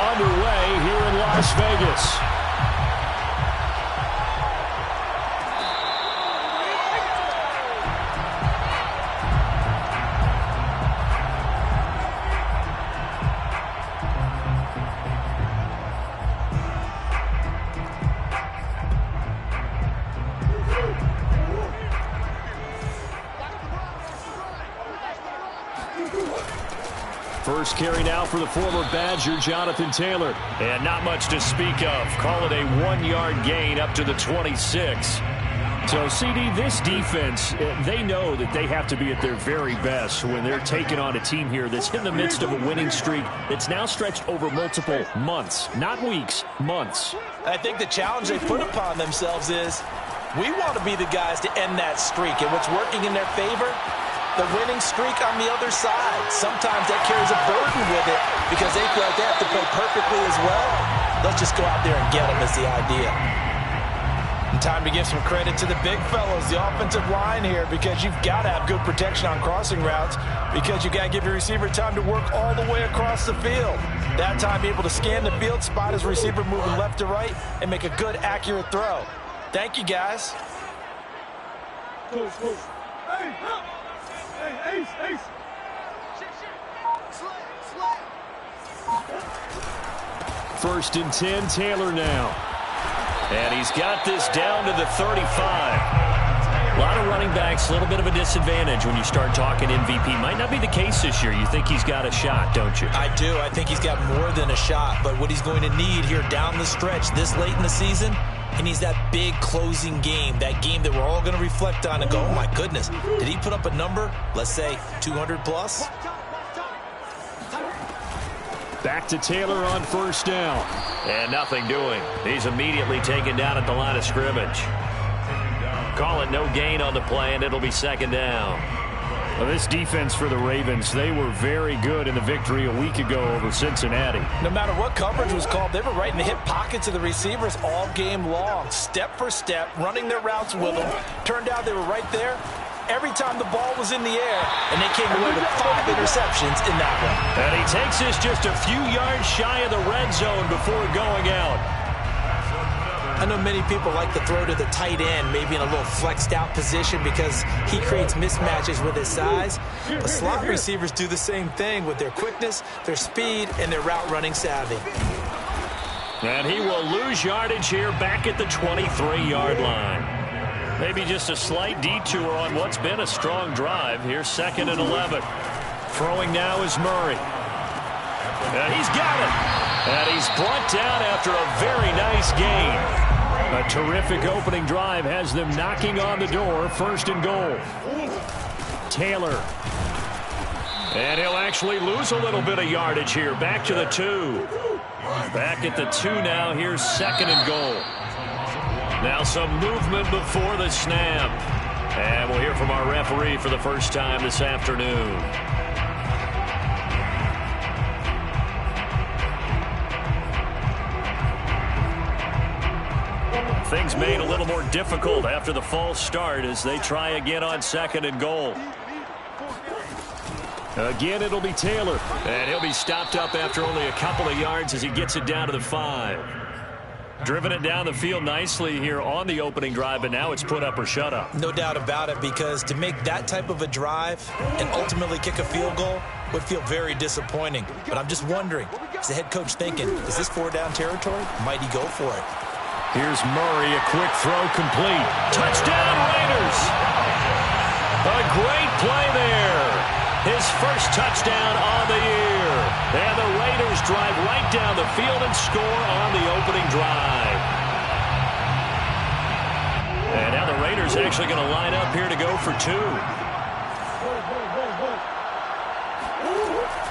underway here in Las Vegas. First carry now for the former Badger, Jonathan Taylor. And not much to speak of. Call it a 1-yard gain up to the 26. So, CD, this defense, they know that they have to be at their very best when they're taking on a team here that's in the midst of a winning streak that's now stretched over multiple months, not weeks, months. I think the challenge they put upon themselves is we want to be the guys to end that streak. And what's working in their favor? The winning streak on the other side. Sometimes that carries a burden with it because they feel like they have to play perfectly as well. Let's just go out there and get them is the idea. And time to give some credit to the big fellows, the offensive line here, because you've got to have good protection on crossing routes because you've got to give your receiver time to work all the way across the field. That time, be able to scan the field, spot his receiver moving left to right, and make a good, accurate throw. Thank you, guys. Hey, Ace, Ace. First and 10, Taylor now. And he's got this down to the 35. A lot of running backs, a little bit of a disadvantage when you start talking MVP. Might not be the case this year. You think he's got a shot, don't you? I do. I think he's got more than a shot. But what he's going to need here down the stretch this late in the season, he needs that big closing game, that game that we're all going to reflect on and go, oh, my goodness, did he put up a number, let's say, 200 plus? Back to Taylor on first down. And nothing doing. He's immediately taken down at the line of scrimmage. Call it no gain on the play, and it'll be second down. Well, this defense for the Ravens, they were very good in the victory a week ago over Cincinnati. No matter what coverage was called, they were right in the hip pockets of the receivers all game long, step for step, running their routes with them. Turned out they were right there every time the ball was in the air, and they came away with 5 interceptions in that one. And he takes this just a few yards shy of the red zone before going out. I know many people like to throw to the tight end, maybe in a little flexed out position because he creates mismatches with his size. But slot receivers do the same thing with their quickness, their speed, and their route running savvy. And he will lose yardage here back at the 23-yard line. Maybe just a slight detour on what's been a strong drive. Here's 2nd and 11. Throwing now is Murray. And he's got it. And he's brought down after a very nice gain. A terrific opening drive has them knocking on the door. 1st and goal. Taylor. And he'll actually lose a little bit of yardage here. Back to the 2. Back at the 2 now. Here's 2nd and goal. Now some movement before the snap. And we'll hear from our referee for the first time this afternoon. Things made a little more difficult after the false start as they try again on 2nd and goal. Again, it'll be Taylor. And he'll be stopped up after only a couple of yards as he gets it down to the 5. Driven it down the field nicely here on the opening drive, but now it's put up or shut up. No doubt about it, because to make that type of a drive and ultimately kick a field goal would feel very disappointing. But I'm just wondering, is the head coach thinking, is this 4-down territory? Might he go for it? Here's Murray, a quick throw complete. Touchdown, Raiders! A great play there. His first touchdown on the year. And the Raiders drive right down the field and score on the opening drive. And now the Raiders actually going to line up here to go for 2.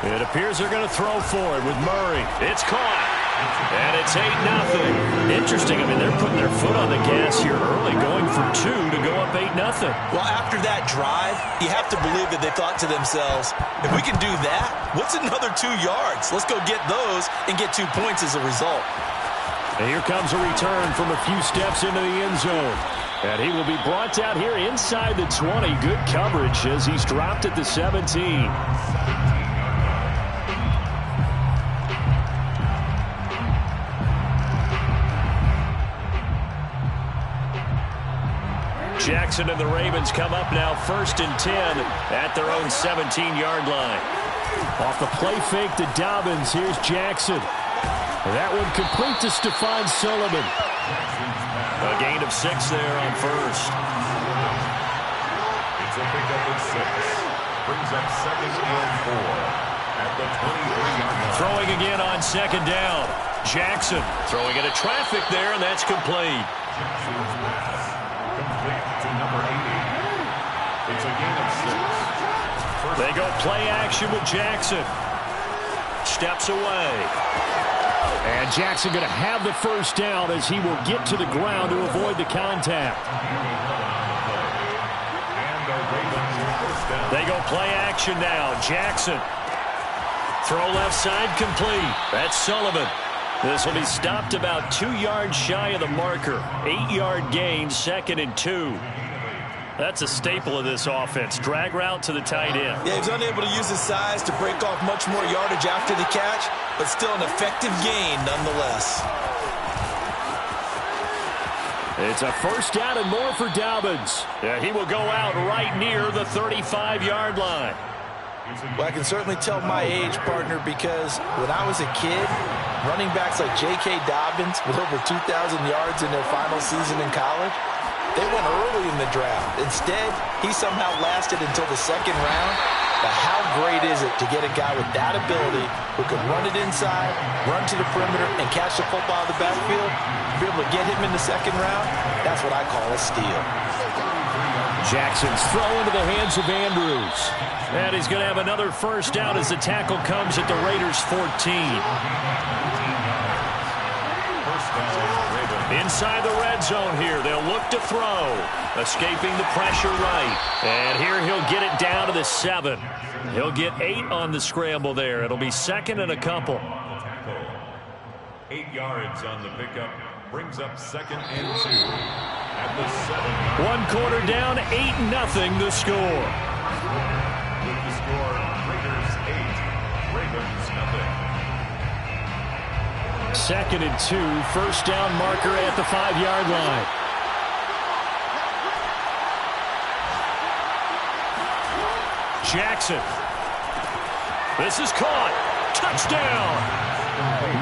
It appears they're going to throw for it with Murray. It's caught. And it's 8-0. Interesting. I mean, they're putting their foot on the gas here early, going for 2 to go up 8-0. Well, after that drive, you have to believe that they thought to themselves, if we can do that, what's another 2 yards? Let's go get those and get 2 points as a result. And here comes a return from a few steps into the end zone. And he will be brought down here inside the 20. Good coverage as he's dropped at the 17. Jackson and the Ravens come up now 1st and 10 at their own 17-yard line. Off the play fake to Dobbins, here's Jackson. That one complete to Stephon Sullivan. A gain of 6 there on first. It's a pickup of 6. Brings up 2nd and 4 at the 23-yard line. Throwing again on 2nd down. Jackson throwing into traffic there, and that's complete. Jackson's pass complete to number 80. It's a gain of 6. They go play action with Jackson. Steps away. And Jackson going to have the first down as he will get to the ground to avoid the contact. They go play action now. Jackson. Throw left side complete. That's Sullivan. This will be stopped about 2 yards shy of the marker. 8-yard gain, 2nd and 2. That's a staple of this offense. Drag route to the tight end. Yeah, he's unable to use his size to break off much more yardage after the catch, but still an effective gain nonetheless. It's a first down and more for Dobbins. Yeah, he will go out right near the 35-yard line. Well, I can certainly tell my age, partner, because when I was a kid, running backs like J.K. Dobbins with over 2,000 yards in their final season in college, they went early in the draft. Instead, he somehow lasted until the 2nd round. But how great is it to get a guy with that ability who can run it inside, run to the perimeter, and catch the football out of the backfield? Be able to get him in the 2nd round, that's what I call a steal. Jackson's throw into the hands of Andrews. And he's going to have another first down as the tackle comes at the Raiders' 14. Inside the red zone here. They'll look to throw. Escaping the pressure right. And here he'll get it down to the 7. He'll get 8 on the scramble there. It'll be 2nd and a couple. 8 yards on the pickup. Brings up 2nd and 2 at the 7. 1 quarter down, 8-0 the score. With the score, Raiders 8, Ravens 0. 2nd and 2, first down marker at the 5-yard line. Jackson. This is caught. Touchdown.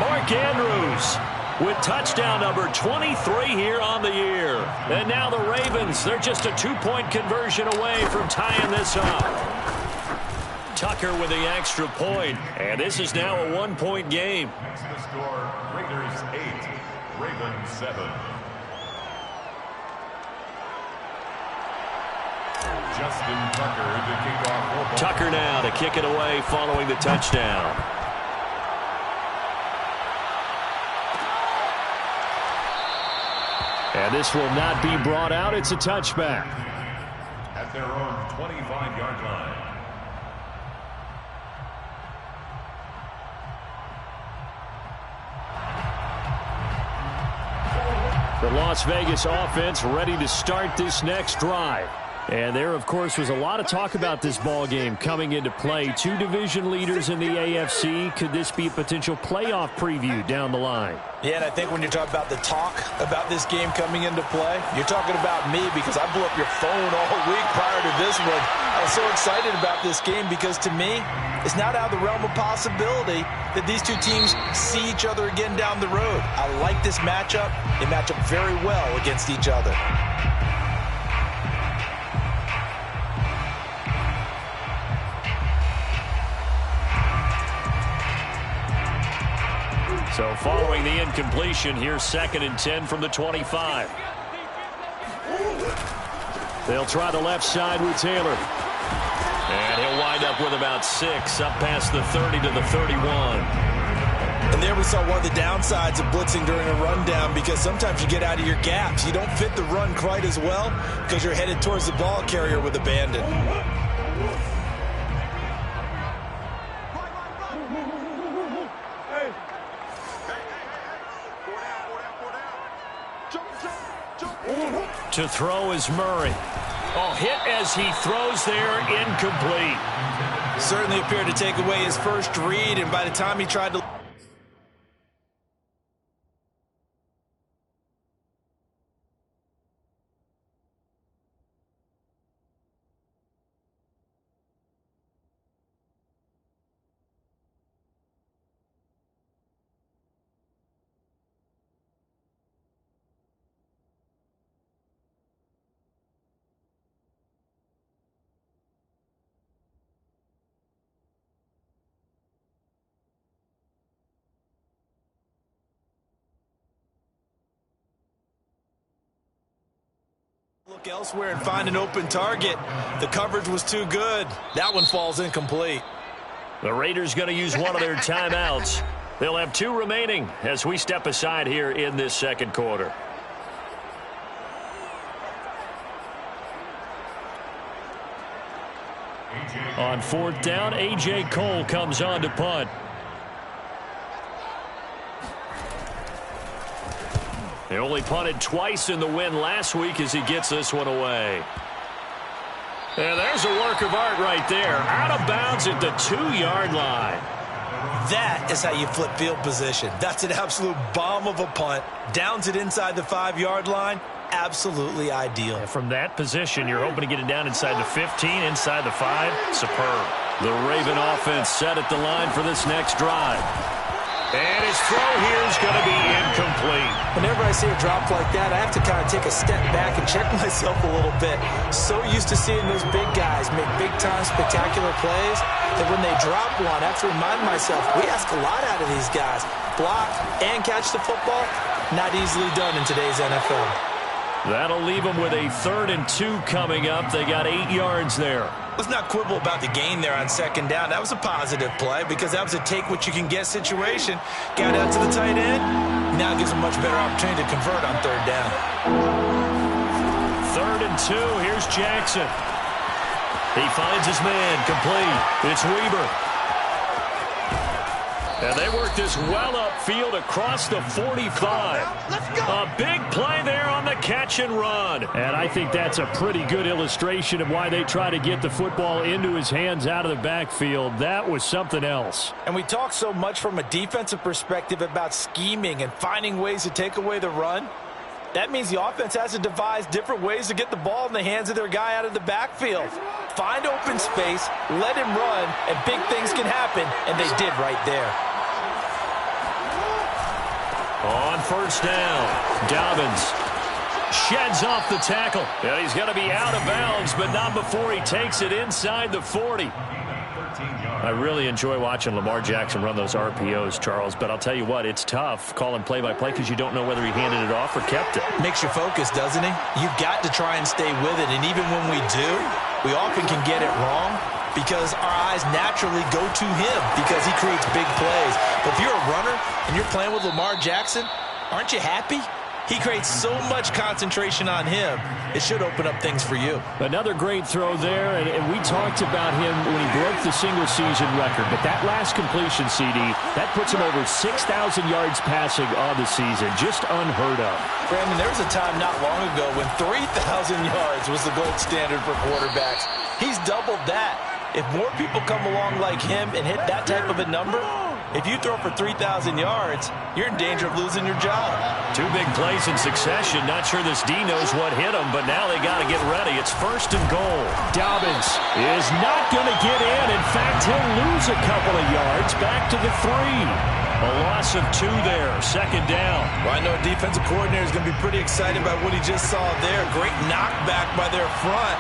Mark Andrews with touchdown number 23 here on the year. And now the Ravens, they're just a 2-point conversion away from tying this up. Tucker with the extra point, and this is now a 1-point game. That's the score, Raiders 8, Ravens 7. Justin Tucker to kick off. Tucker now to kick it away following the touchdown. And this will not be brought out. It's a touchback. At their own 25-yard line. The Las Vegas offense ready to start this next drive. And there, of course, was a lot of talk about this ball game coming into play. 2 division leaders in the AFC. Could this be a potential playoff preview down the line? Yeah, and I think when you're talking about the talk about this game coming into play, you're talking about me because I blew up your phone all week prior to this one. I was so excited about this game because, to me, it's not out of the realm of possibility that these two teams see each other again down the road. I like this matchup. They match up very well against each other. So following the incompletion, here's 2nd and 10 from the 25. They'll try the left side with Taylor. And he'll wind up with about 6, up past the 30 to the 31. And there we saw one of the downsides of blitzing during a rundown, because sometimes you get out of your gaps. You don't fit the run quite as well because you're headed towards the ball carrier with abandon. To throw is Murray. Oh, hit as he throws there, incomplete. Certainly appeared to take away his first read, and by the time he tried to... Look elsewhere and find an open target. The coverage was too good. That one falls incomplete. The Raiders going to use one of their timeouts. They'll have 2 remaining as we step aside here in this second quarter. On 4th down, A.J. Cole comes on to punt. They only punted twice in the win last week as he gets this one away. And there's a work of art right there. Out of bounds at the 2-yard line. That is how you flip field position. That's an absolute bomb of a punt. Downs it inside the 5-yard line. Absolutely ideal. And from that position, you're hoping to get it down inside the 15, inside the 5. Superb. The Raven offense set at the line for this next drive. And his throw here is going to be incomplete. Whenever I see a drop like that, I have to kind of take a step back and check myself a little bit. So used to seeing those big guys make big-time spectacular plays that when they drop one, I have to remind myself, we ask a lot out of these guys. Block and catch the football, not easily done in today's NFL. That'll leave them with a 3rd and 2 coming up. They got 8 yards there. Let's not quibble about the gain there on 2nd down. That was a positive play because that was a take-what-you-can-get situation. Got out to the tight end. Now it gives them much better opportunity to convert on 3rd down. 3rd and 2. Here's Jackson. He finds his man. Complete. It's Weber. And they work this well upfield across the 45. Let's go. A big play there on the catch and run. And I think that's a pretty good illustration of why they try to get the football into his hands out of the backfield. That was something else. And we talk so much from a defensive perspective about scheming and finding ways to take away the run. That means the offense has to devise different ways to get the ball in the hands of their guy out of the backfield. Find open space, let him run, and big things can happen, and they did right there. On 1st down, Dobbins sheds off the tackle. And he's going to be out of bounds, but not before he takes it inside the 40. I really enjoy watching Lamar Jackson run those RPOs, Charles, but I'll tell you what, it's tough calling play-by-play because you don't know whether he handed it off or kept it. Makes you focus, doesn't he? You've got to try and stay with it, and even when we do, we often can get it wrong because our eyes naturally go to him because he creates big plays. But if you're a runner and you're playing with Lamar Jackson, aren't you happy? He creates so much concentration on him, it should open up things for you. Another great throw there, and we talked about him when he broke the single-season record. But that last completion, CD, that puts him over 6,000 yards passing on the season. Just unheard of. Brandon, there was a time not long ago when 3,000 yards was the gold standard for quarterbacks. He's doubled that. If more people come along like him and hit that type of a number, if you throw for 3,000 yards, you're in danger of losing your job. 2 big plays in succession. Not sure this D knows what hit him, but now they got to get ready. It's 1st and goal. Dobbins is not going to get in. In fact, he'll lose a couple of yards back to the 3. A loss of 2 there. 2nd down. Well, I know a defensive coordinator is going to be pretty excited about what he just saw there. Great knockback by their front.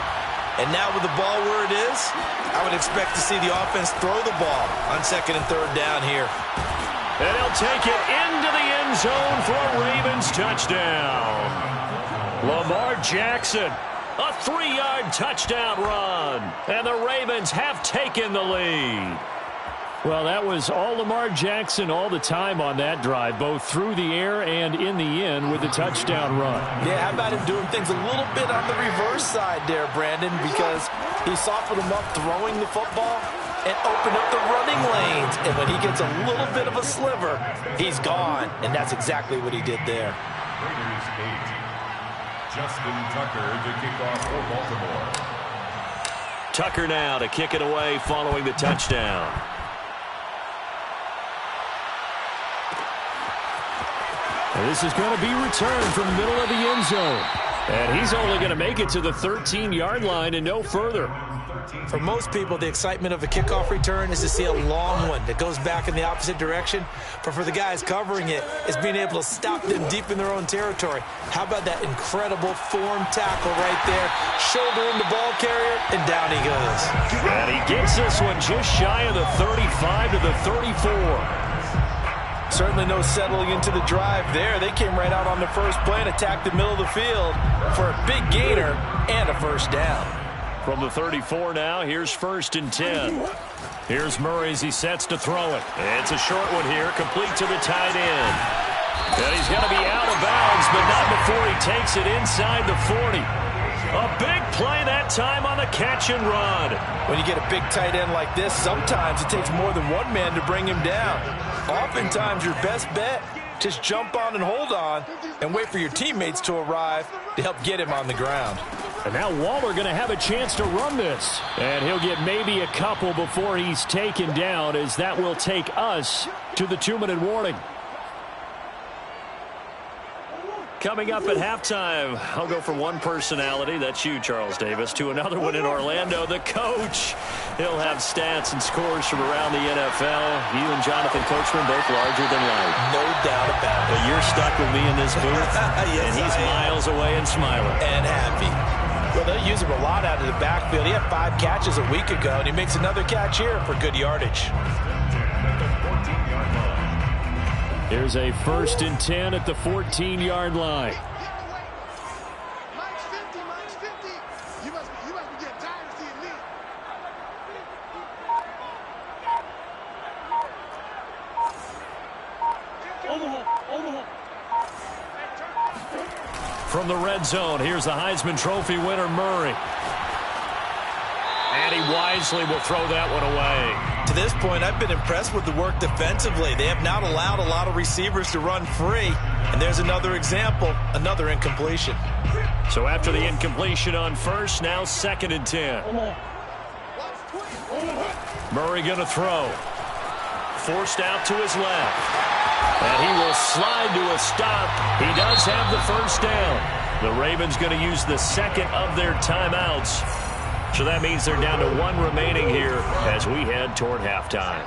And now with the ball where it is, I would expect to see the offense throw the ball on 2nd and 3rd down here. And he'll take it into the end zone for a Ravens touchdown. Lamar Jackson, a 3-yard touchdown run. And the Ravens have taken the lead. Well, that was all Lamar Jackson all the time on that drive, both through the air and in the end with the touchdown run. Yeah, how about him doing things a little bit on the reverse side there, Brandon, because he softened him up throwing the football and opened up the running lanes. And when he gets a little bit of a sliver, he's gone. And that's exactly what he did there. Raiders 8. Justin Tucker to kick off for Baltimore. Tucker now to kick it away following the touchdown. And this is going to be returned from the middle of the end zone. And he's only going to make it to the 13-yard line and no further. For most people, the excitement of a kickoff return is to see a long one that goes back in the opposite direction. But for the guys covering it, it's being able to stop them deep in their own territory. How about that incredible form tackle right there? Shouldering the ball carrier, and down he goes. And he gets this one just shy of the 35 to the 34. Certainly no settling into the drive there. They came right out on the first play and attacked the middle of the field for a big gainer and a first down. From the 34 now, here's 1st and 10. Here's Murray as he sets to throw it. It's a short one here, complete to the tight end. And he's going to be out of bounds, but not before he takes it inside the 40. A big play that time on the catch and run. When you get a big tight end like this, sometimes it takes more than one man to bring him down. Oftentimes, your best bet, just jump on and hold on and wait for your teammates to arrive to help get him on the ground. And now Waller going to have a chance to run this. And he'll get maybe a couple before he's taken down, as that will take us to the 2-minute warning. Coming up at halftime, I'll go from one personality, that's you, Charles Davis, to another one in Orlando, the coach. He'll have stats and scores from around the NFL. You and Jonathan Coachman both larger than life. No doubt about it. But you're stuck with me in this booth, yes, and he's miles away and smiling. And happy. Well, they'll use him a lot out of the backfield. He had 5 catches a week ago, and he makes another catch here for good yardage. Here's a 1st and 10 at the 14-yard line. From the red zone, here's the Heisman Trophy winner, Murray. And he wisely will throw that one away. To this point, I've been impressed with the work defensively. They have not allowed a lot of receivers to run free. And there's another example, another incompletion. So after the incompletion on 1st, now 2nd and 10. Murray going to throw. Forced out to his left. And he will slide to a stop. He does have the 1st down. The Ravens going to use the 2nd of their timeouts. So that means they're down to 1 remaining here as we head toward halftime.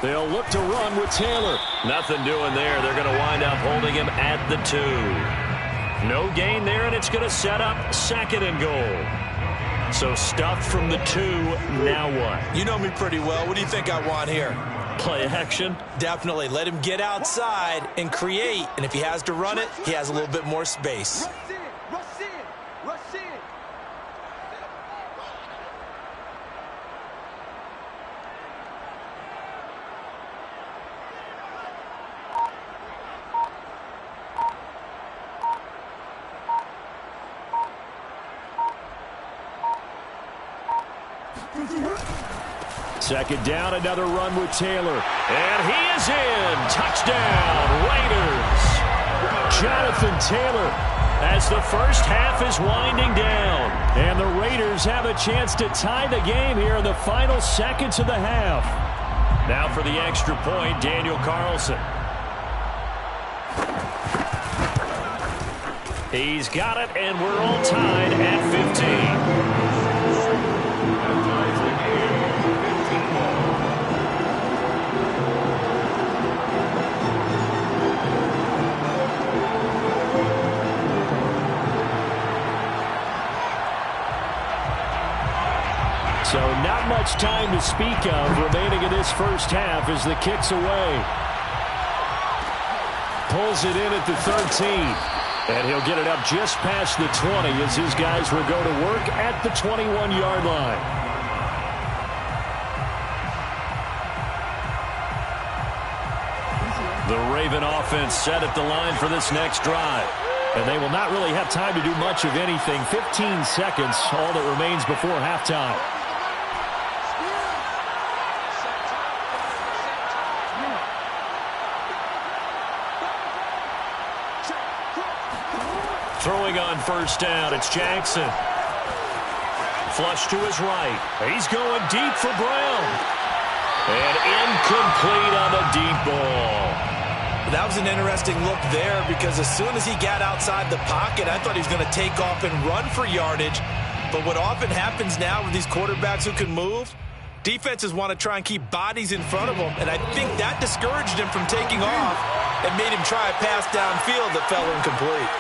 They'll look to run with Taylor. Nothing doing there. They're going to wind up holding him at the 2. No gain there, and it's going to set up 2nd and goal. So stuffed from the 2, now what? You know me pretty well. What do you think I want here? Play action? Definitely. Let him get outside and create. And if he has to run it, he has a little bit more space. Rush in. Rush in. Second down, another run with Taylor. And he is in. Touchdown, Raiders. Jonathan Taylor as the first half is winding down. And the Raiders have a chance to tie the game here in the final seconds of the half. Now for the extra point, Daniel Carlson. He's got it, and we're all tied at 15. So not much time to speak of remaining in this first half as the kick's away. Pulls it in at the 13. And he'll get it up just past the 20 as his guys will go to work at the 21-yard line. The Raven offense set at the line for this next drive. And they will not really have time to do much of anything. 15 seconds, all that remains before halftime. Throwing on first down, it's Jackson. Flush to his right. He's going deep for Brown. And incomplete on the deep ball. That was an interesting look there because as soon as he got outside the pocket, I thought he was going to take off and run for yardage. But what often happens now with these quarterbacks who can move, defenses want to try and keep bodies in front of them. And I think that discouraged him from taking off and made him try a pass downfield that fell incomplete.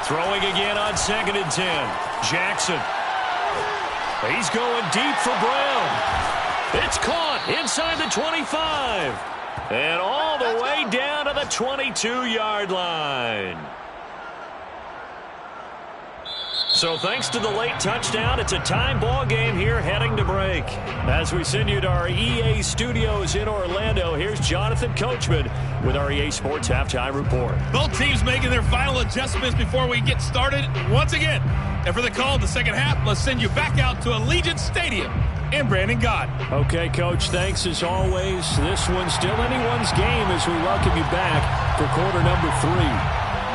Throwing again on 2nd and 10. Jackson. He's going deep for Brown. It's caught inside the 25. And all the way down to the 22-yard line. So thanks to the late touchdown, it's a time ball game here heading to break. As we send you to our EA studios in Orlando, here's Jonathan Coachman with our EA Sports Halftime Report. Both teams making their final adjustments before we get started once again. And for the call in the second half, let's send you back out to Allegiant Stadium in Brandon Gott. Okay, Coach, thanks as always. This one's still anyone's game as we welcome you back for quarter number 3.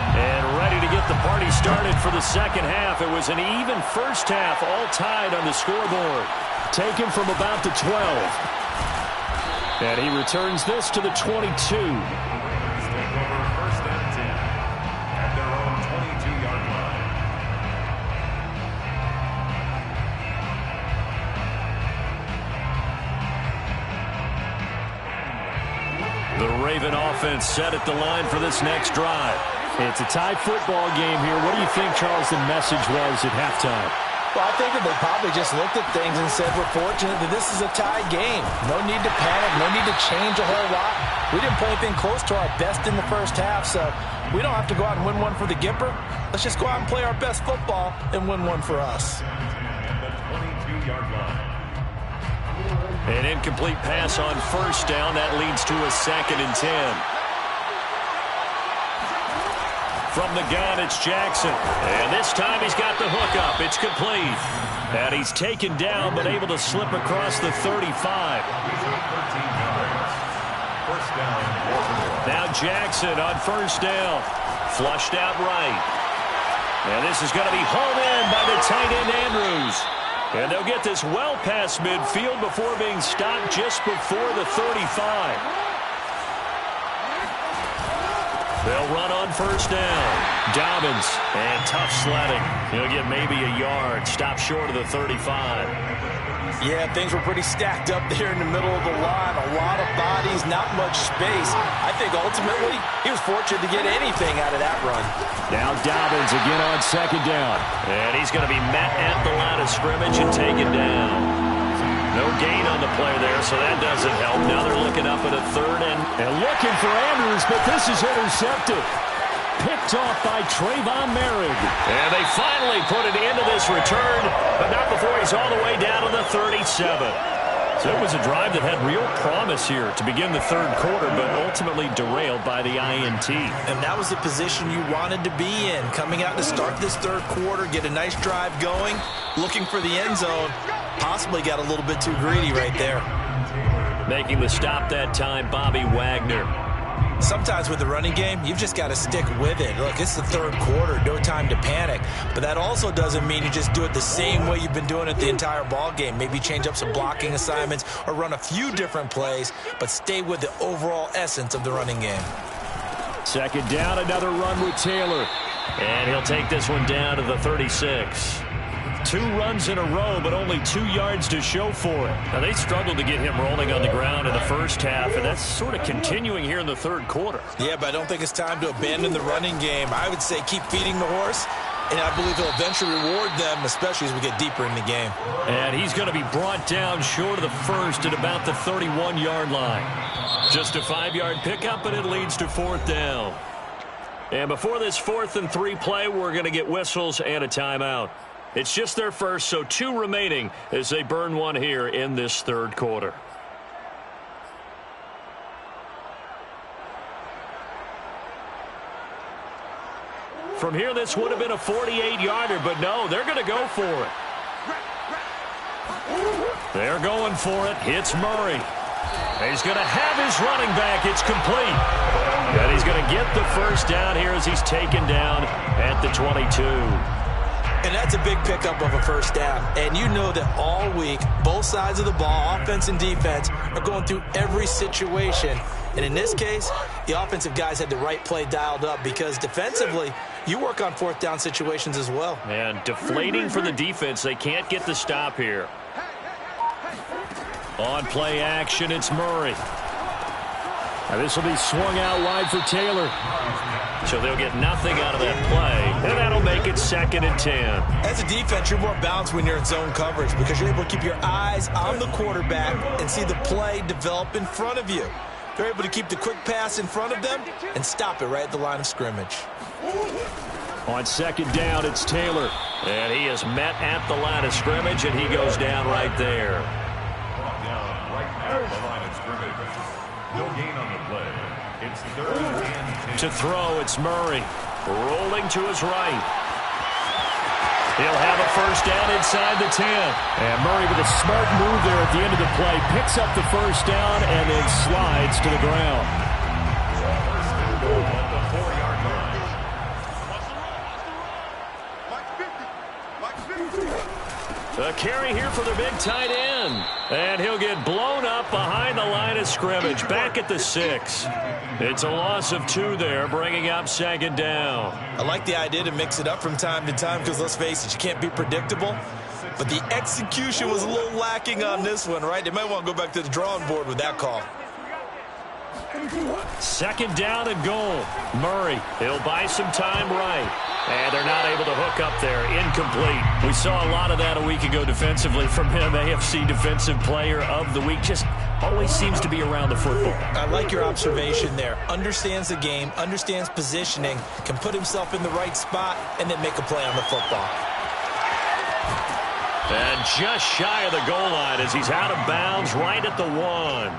And ready to get the party started for the second half. It was an even first half, all tied on the scoreboard. Taken from about the 12. And he returns this to the 22. First and 10 at their own 22-yard line. The Raven offense set at the line for this next drive. It's a tie football game here. What do you think, Charles, the message was at halftime? Well, I think that they probably just looked at things and said, we're fortunate that this is a tie game. No need to panic. No need to change a whole lot. We didn't play anything close to our best in the first half, so we don't have to go out and win one for the Gipper. Let's just go out and play our best football and win one for us. The 22-yard line. An incomplete pass on first down. That leads to a 2nd and 10. From the gun, it's Jackson. And this time he's got the hook up. It's complete. And he's taken down but able to slip across the 35. First down. Now Jackson on first down. Flushed out right. And this is going to be home in by the tight end Andrews. And they'll get this well past midfield before being stopped just before the 35. They'll run on first down. Dobbins, and tough sledding. He'll get maybe a yard. Stop short of the 35. Yeah, things were pretty stacked up there in the middle of the line. A lot of bodies, not much space. I think ultimately he was fortunate to get anything out of that run. Now Dobbins again on second down. And he's going to be met at the line of scrimmage and taken down. No gain on the play there, so that doesn't help. Now they're looking up at a 3rd and looking for Andrews, but this is intercepted. Picked off by Trayvon Merritt. And they finally put it into this return, but not before he's all the way down to the 37. So it was a drive that had real promise here to begin the third quarter, but ultimately derailed by the INT. And that was the position you wanted to be in. Coming out to start this third quarter, get a nice drive going, looking for the end zone. Possibly got a little bit too greedy right there. Making the stop that time, Bobby Wagner. Sometimes with the running game, you've just got to stick with it. Look, it's the third quarter, no time to panic. But that also doesn't mean you just do it the same way you've been doing it the entire ball game. Maybe change up some blocking assignments or run a few different plays, but stay with the overall essence of the running game. Second down, another run with Taylor. And he'll take this one down to the 36. 2 runs in a row, but only 2 yards to show for it. Now, they struggled to get him rolling on the ground in the first half, and that's sort of continuing here in the third quarter. Yeah, but I don't think it's time to abandon the running game. I would say keep feeding the horse, and I believe he'll eventually reward them, especially as we get deeper in the game. And he's going to be brought down short of the first at about the 31-yard line. Just a 5-yard pickup, and it leads to 4th down. And before this 4th and 3 play, we're going to get whistles and a timeout. It's just their first, so 2 remaining as they burn one here in this third quarter. From here, this would have been a 48-yarder, but no, they're going to go for it. They're going for it. It's Murray. He's going to have his running back. It's complete. And he's going to get the first down here as he's taken down at the 22. And that's a big pickup of a first down. And you know that all week, both sides of the ball, offense and defense, are going through every situation. And in this case, the offensive guys had the right play dialed up because defensively, you work on 4th down situations as well. And deflating for the defense. They can't get the stop here. On play action, it's Murray. Now this will be swung out wide for Taylor. So they'll get nothing out of that play, and that'll make it 2nd and 10. As a defense, you're more balanced when you're in zone coverage because you're able to keep your eyes on the quarterback and see the play develop in front of you. They're able to keep the quick pass in front of them and stop it right at the line of scrimmage. On 2nd down, it's Taylor. And he is met at the line of scrimmage, and he goes down right there. Brought down right at the line of scrimmage. No gain on the play. It's 3rd and 10. To throw, it's Murray. Rolling to his right. He'll have a 1st down inside the 10. And Murray with a smart move there at the end of the play. Picks up the 1st down and then slides to the ground. 1st and goal at the 4-yard line. A carry here for the big tight end. And he'll get blown up behind the line of scrimmage. Back at the 6. It's a loss of 2 there, bringing up 2nd down. I like the idea to mix it up from time to time because, let's face it, you can't be predictable. But the execution was a little lacking on this one, right? They might want to go back to the drawing board with that call. 2nd down and goal. Murray, he'll buy some time right. And they're not able to hook up there. Incomplete. We saw a lot of that a week ago defensively from him. AFC Defensive Player of the Week. Just always seems to be around the football. I like your observation there. Understands the game, understands positioning, can put himself in the right spot, and then make a play on the football. And just shy of the goal line as he's out of bounds right at the 1.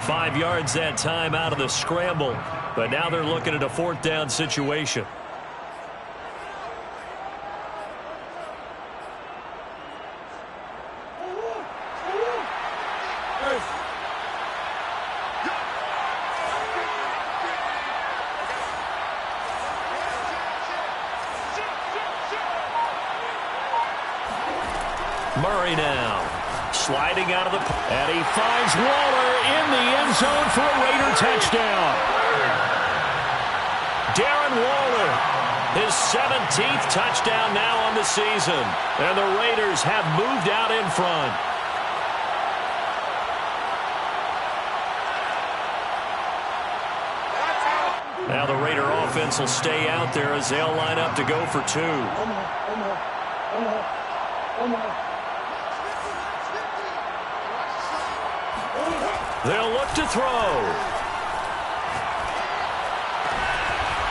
5 yards that time out of the scramble. But now they're looking at a 4th down situation. Murray now sliding out of the, and he finds Waller in the end zone for a Raider touchdown. Darren Waller, his 17th touchdown now on the season, and the Raiders have moved out in front. Now the Raider offense will stay out there as they'll line up to go for 2. They'll look to throw.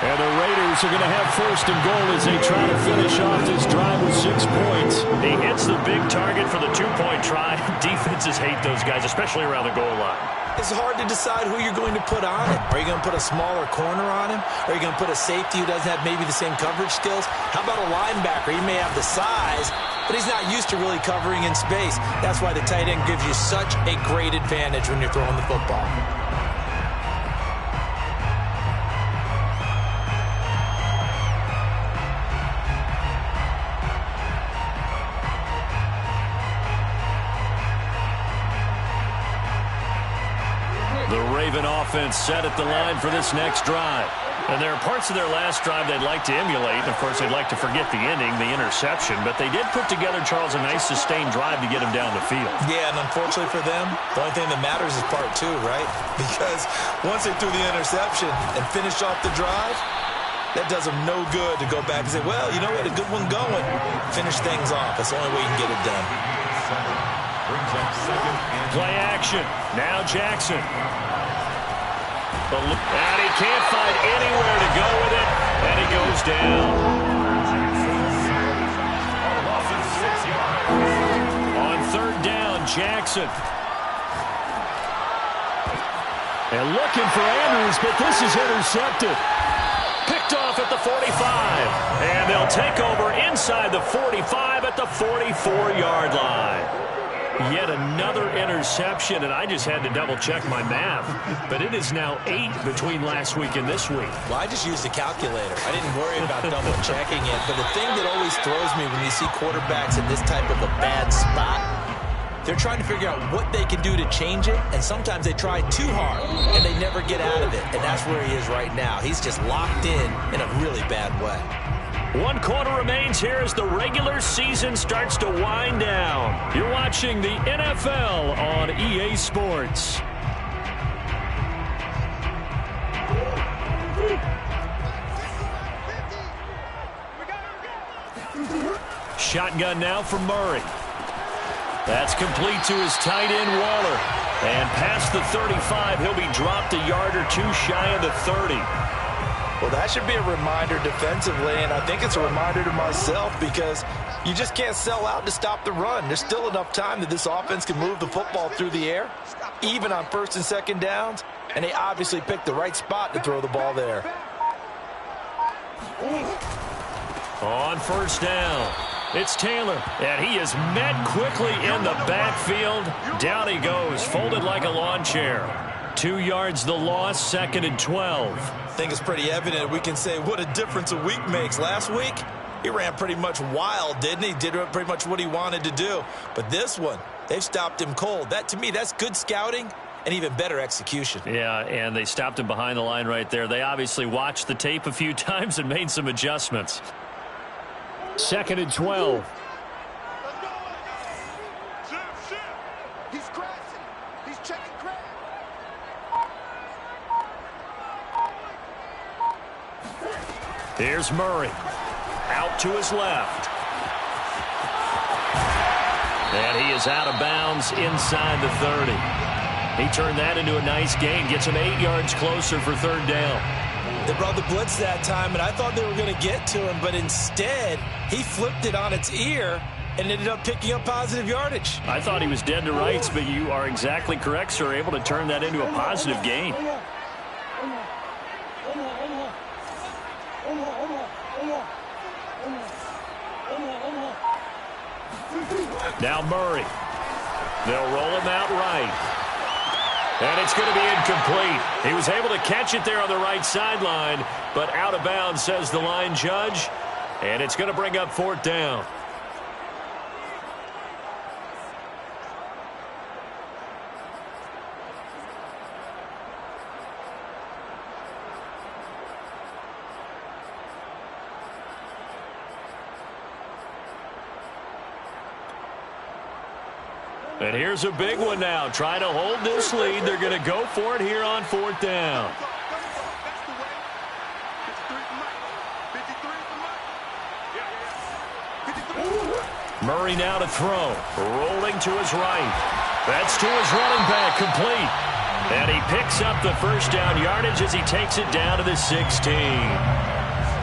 And the Raiders are going to have 1st and goal as they try to finish off this drive with 6 points. He hits the big target for the 2-point try. Defenses hate those guys, especially around the goal line. It's hard to decide who you're going to put on him. Are you going to put a smaller corner on him? Are you going to put a safety who doesn't have maybe the same coverage skills? How about a linebacker? He may have the size, but he's not used to really covering in space. That's why the tight end gives you such a great advantage when you're throwing the football. The Raven offense set at the line for this next drive. And there are parts of their last drive they'd like to emulate. And, of course, they'd like to forget the ending, the interception. But they did put together, Charles, a nice sustained drive to get him down the field. Yeah, and unfortunately for them, the only thing that matters is part 2, right? Because once they threw the interception and finished off the drive, that does them no good to go back and say, well, you know what, a good one going. Finish things off. That's the only way you can get it done. Brings up 2nd and Play action. Now Jackson. And he can't find anywhere to go with it. And he goes down. loss of 6 yards. On 3rd down, Jackson. And looking for Andrews, but this is intercepted. Picked off at the 45. And they'll take over inside the 45 at the 44-yard line. Yet another interception, and I just had to double-check my math. But it is now 8 between last week and this week. Well, I just used a calculator. I didn't worry about double-checking it. But the thing that always throws me when you see quarterbacks in this type of a bad spot, they're trying to figure out what they can do to change it, and sometimes they try too hard, and they never get out of it. And that's where he is right now. He's just locked in a really bad way. 1 quarter remains here as the regular season starts to wind down. You're watching the NFL on EA Sports. shotgun now for Murray. That's complete to his tight end, Waller. And past the 35, he'll be dropped a yard or two shy of the 30. Well, that should be a reminder defensively, and I think it's a reminder to myself because you just can't sell out to stop the run. There's still enough time that this offense can move the football through the air, even on first and second downs, and they obviously picked the right spot to throw the ball there. On first down, it's Taylor, and he is met quickly in the backfield. Down he goes, folded like a lawn chair. 2 yards the loss, 2nd and 12. I think it's pretty evident we can say what a difference a week makes. Last week, he ran pretty much wild, didn't he? Did pretty much what he wanted to do. But this one, they've stopped him cold. That, to me, that's good scouting and even better execution. Yeah, and they stopped him behind the line right there. They obviously watched the tape a few times and made some adjustments. 2nd and 12. He's crashing. He's checking crash. Here's Murray. Out to his left. And he is out of bounds inside the 30. He turned that into a nice gain. Gets him 8 yards closer for 3rd down. They brought the blitz that time, and I thought they were going to get to him, but instead, he flipped it on its ear and ended up picking up positive yardage. I thought he was dead to rights, but you are exactly correct, sir. Able to turn that into a positive gain. Now Murray. They'll roll him out right. And it's going to be incomplete. He was able to catch it there on the right sideline, but out of bounds, says the line judge. And it's going to bring up 4th down. And here's a big one now. Trying to hold this lead. They're going to go for it here on 4th down. Murray now to throw. Rolling to his right. That's to his running back. Complete. And he picks up the first down yardage as he takes it down to the 16.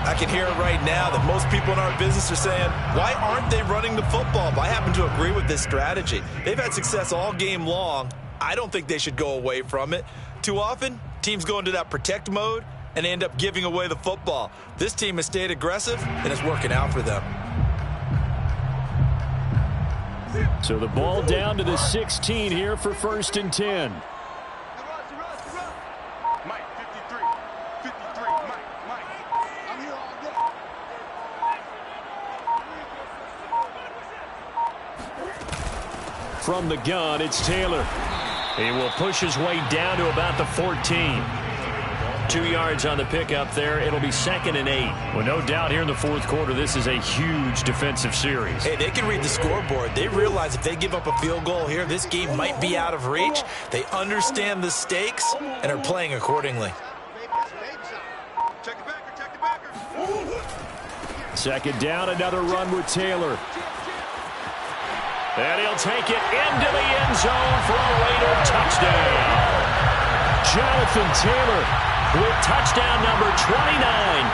I can hear it right now that most people in our business are saying, why aren't they running the football? But I happen to agree with this strategy. They've had success all game long. I don't think they should go away from it. Too often, teams go into that protect mode and they end up giving away the football. This team has stayed aggressive, and it's working out for them. So the ball down to the 16 here for 1st and 10. From the gun, it's Taylor. He will push his way down to about the 14. 2 yards on the pickup there. It'll be 2nd and 8. Well, no doubt here in the 4th quarter, this is a huge defensive series. Hey, they can read the scoreboard. They realize if they give up a field goal here, this game might be out of reach. They understand the stakes and are playing accordingly. 2nd down, another run with Taylor. And he'll take it into the end zone for a Raider touchdown. Jonathan Taylor with touchdown number 29,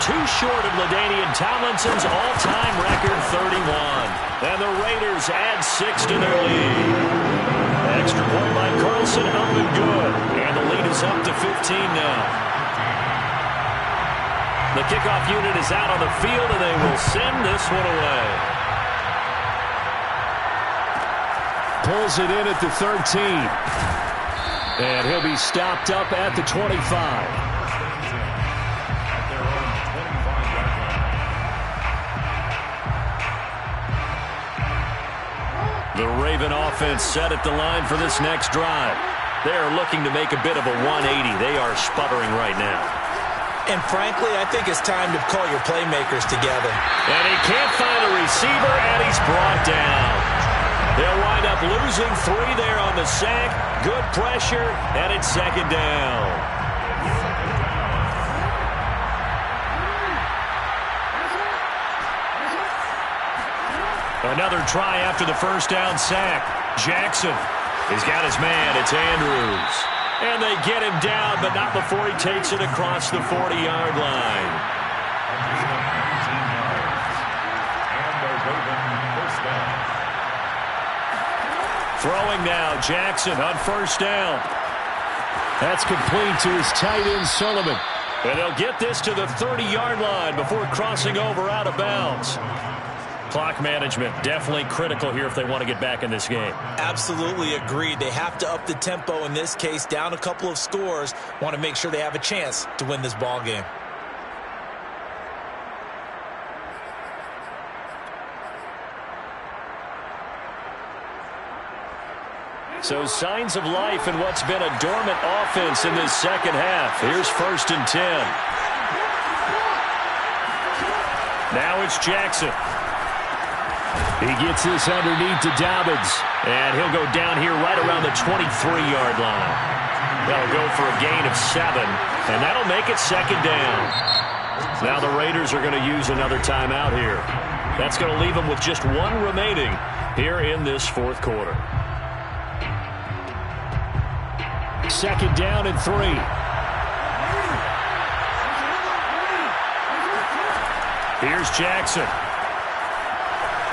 too short of LaDainian Tomlinson's all-time record 31. And the Raiders add 6 to their lead. Extra point by Carlson, up and good. And the lead is up to 15 now. The kickoff unit is out on the field, and they will send this one away. Pulls it in at the 13. And he'll be stopped up at the 25. The Raven offense set at the line for this next drive. They are looking to make a bit of a 180. They are sputtering right now. And frankly, I think it's time to call your playmakers together. And he can't find a receiver, and he's brought down. They'll wind up losing 3 there on the sack. Good pressure, and it's 2nd down. Another try after the first down sack. Jackson. He's got his man. It's Andrews. And they get him down, but not before he takes it across the 40-yard line. Throwing now, Jackson on first down. That's complete to his tight end, Sullivan. And they'll get this to the 30-yard line before crossing over out of bounds. Clock management definitely critical here if they want to get back in this game. Absolutely agreed. They have to up the tempo in this case, down a couple of scores. Want to make sure they have a chance to win this ball game. So signs of life in what's been a dormant offense in this second half. Here's 1st and 10. Now it's Jackson. He gets this underneath to Dobbins. And he'll go down here right around the 23-yard line. That'll go for a gain of 7. And that'll make it 2nd down. Now the Raiders are going to use another timeout here. That's going to leave them with just 1 remaining here in this 4th quarter. 2nd down and 3. Here's Jackson.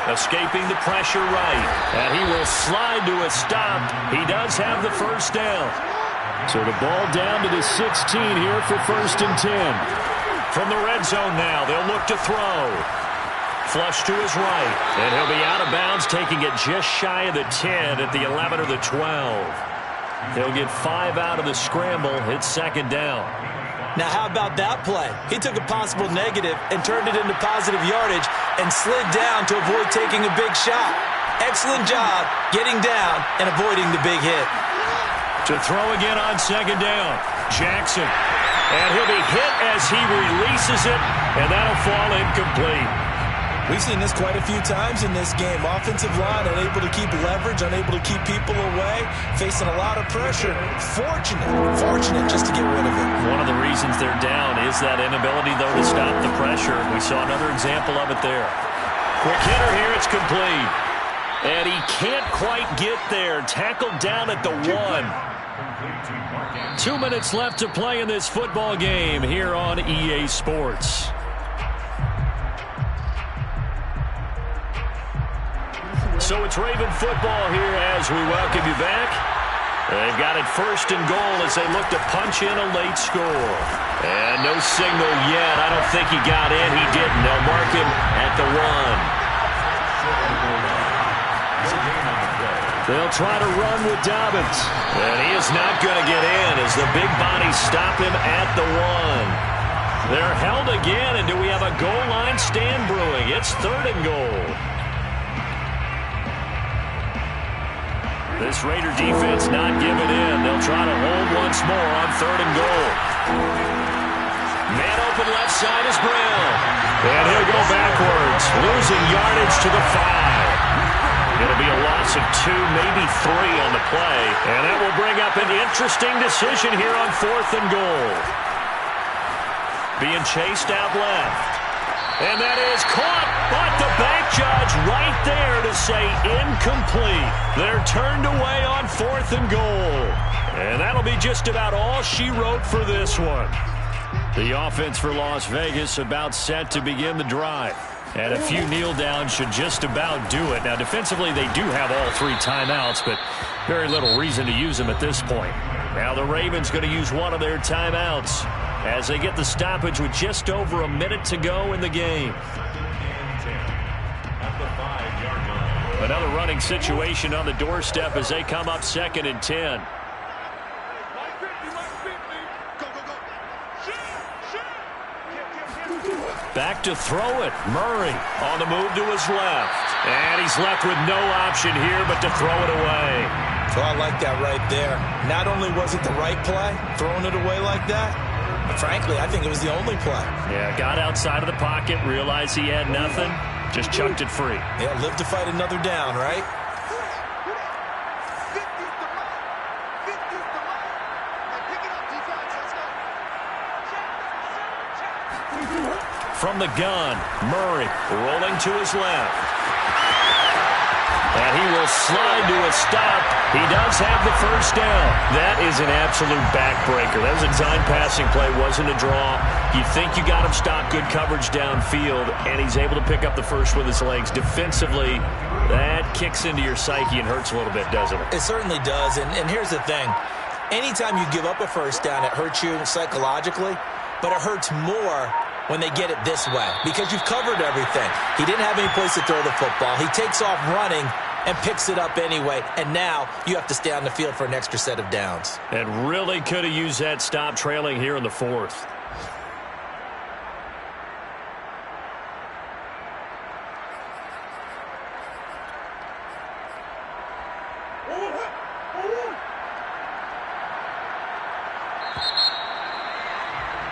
Escaping the pressure right. And he will slide to a stop. He does have the first down. So the ball down to the 16 here for 1st and 10. From the red zone now, they'll look to throw. Flush to his right. And he'll be out of bounds, taking it just shy of the 10 at the 11 or the 12. He'll get 5 out of the scramble. It's 2nd down. Now, how about that play? He took a possible negative and turned it into positive yardage and slid down to avoid taking a big shot. Excellent job getting down and avoiding the big hit. To throw again on 2nd down. Jackson. And he'll be hit as he releases it, and that'll fall incomplete. We've seen this quite a few times in this game. Offensive line unable to keep leverage, unable to keep people away, facing a lot of pressure. Fortunate just to get rid of it. One of the reasons they're down is that inability, though, to stop the pressure. We saw another example of it there. Quick hitter here, it's complete. And he can't quite get there. Tackled down at the 1. 2 minutes left to play in this football game here on EA Sports. So it's Raven football here as we welcome you back. They've got it 1st and goal as they look to punch in a late score. And no signal yet. I don't think he got in. He didn't. They'll mark him at the 1. They'll try to run with Dobbins. And he is not going to get in as the big bodies stop him at the 1. They're held again, and do we have a goal line stand brewing? It's 3rd and goal. This Raider defense not giving in. They'll try to hold once more on 3rd and goal. Man open left side is Brown. And he'll go backwards, losing yardage to the 5. It'll be a loss of 2, maybe 3 on the play. And that will bring up an interesting decision here on 4th and goal. Being chased out left. And that is caught, but the back judge right there to say incomplete. They're turned away on 4th and goal. And that'll be just about all she wrote for this one. The offense for Las Vegas about set to begin the drive. And a few kneel downs should just about do it. Now, defensively, they do have all 3 timeouts, but very little reason to use them at this point. Now the Ravens going to use one of their timeouts as they get the stoppage with just over a minute to go in the game. Another running situation on the doorstep as they come up 2nd and 10. Back to throw it. Murray on the move to his left. And he's left with no option here but to throw it away. So I like that right there. Not only was it the right play, throwing it away like that, but frankly, I think it was the only play. Yeah, got outside of the pocket, realized he had nothing, just chucked it free. Yeah, live to fight another down, right? From the gun, Murray rolling to his left. And he will slide to a stop. He does have the first down. That is an absolute backbreaker. That was a dime passing play, wasn't a draw. You think you got him stopped, good coverage downfield, and he's able to pick up the first with his legs. Defensively, that kicks into your psyche and hurts a little bit, doesn't it? It certainly does, and here's the thing. Anytime you give up a first down, it hurts you psychologically, but it hurts more when they get it this way because you've covered everything. He didn't have any place to throw the football. He takes off running and picks it up anyway, and now you have to stay on the field for an extra set of downs. And really could have used that stop trailing here in the fourth.